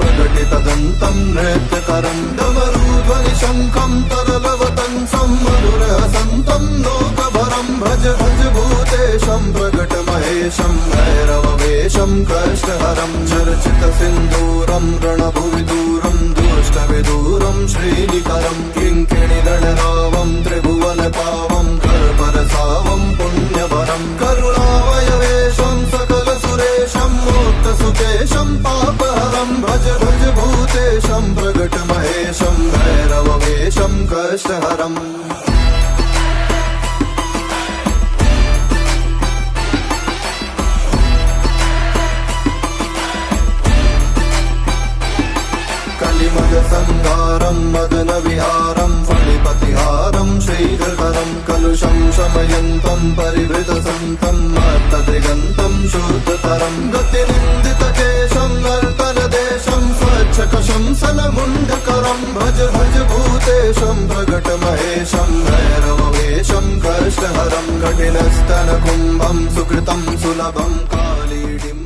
प्रकटितदन्तं नृत्यकरं डमरूध्वनि शङ्खं तरलवतंसं मधुरहसन्तं लोकभरं भज भज भूतेशं प्रकटमहेशं भैरववेशं कष्टहरं चर्चितसिन्दूरं रणभुवि दूरं दुष्टविदूरं श्रीनिकरं किङ्किणिदणरावं त्रिभुवनपावं कर्परसावं पुण्यवरं करुणावयवेशं सकलसुरेशं मोक्तसुकेशं पापहरं भज भज भूतेशं प्रकटमहेशं भैरववेशं कष्टहरम् कलिमदसंहारं मदनविहारं फणिपतिहारं श्रीधरकरं कलुषं शमयन्तं परिवृतसन्तं मत्तदिगन्तं शुद्धतरं गतिनिन्दितकेशं नर्तनदेशं स्वच्छकशं सनमुण्डकरं भज भज भूतेशं प्रकटमहेशं भैरववेशं कष्टहरं कठिनस्तनकुम्भं सुकृतं सुलभं कालीडिं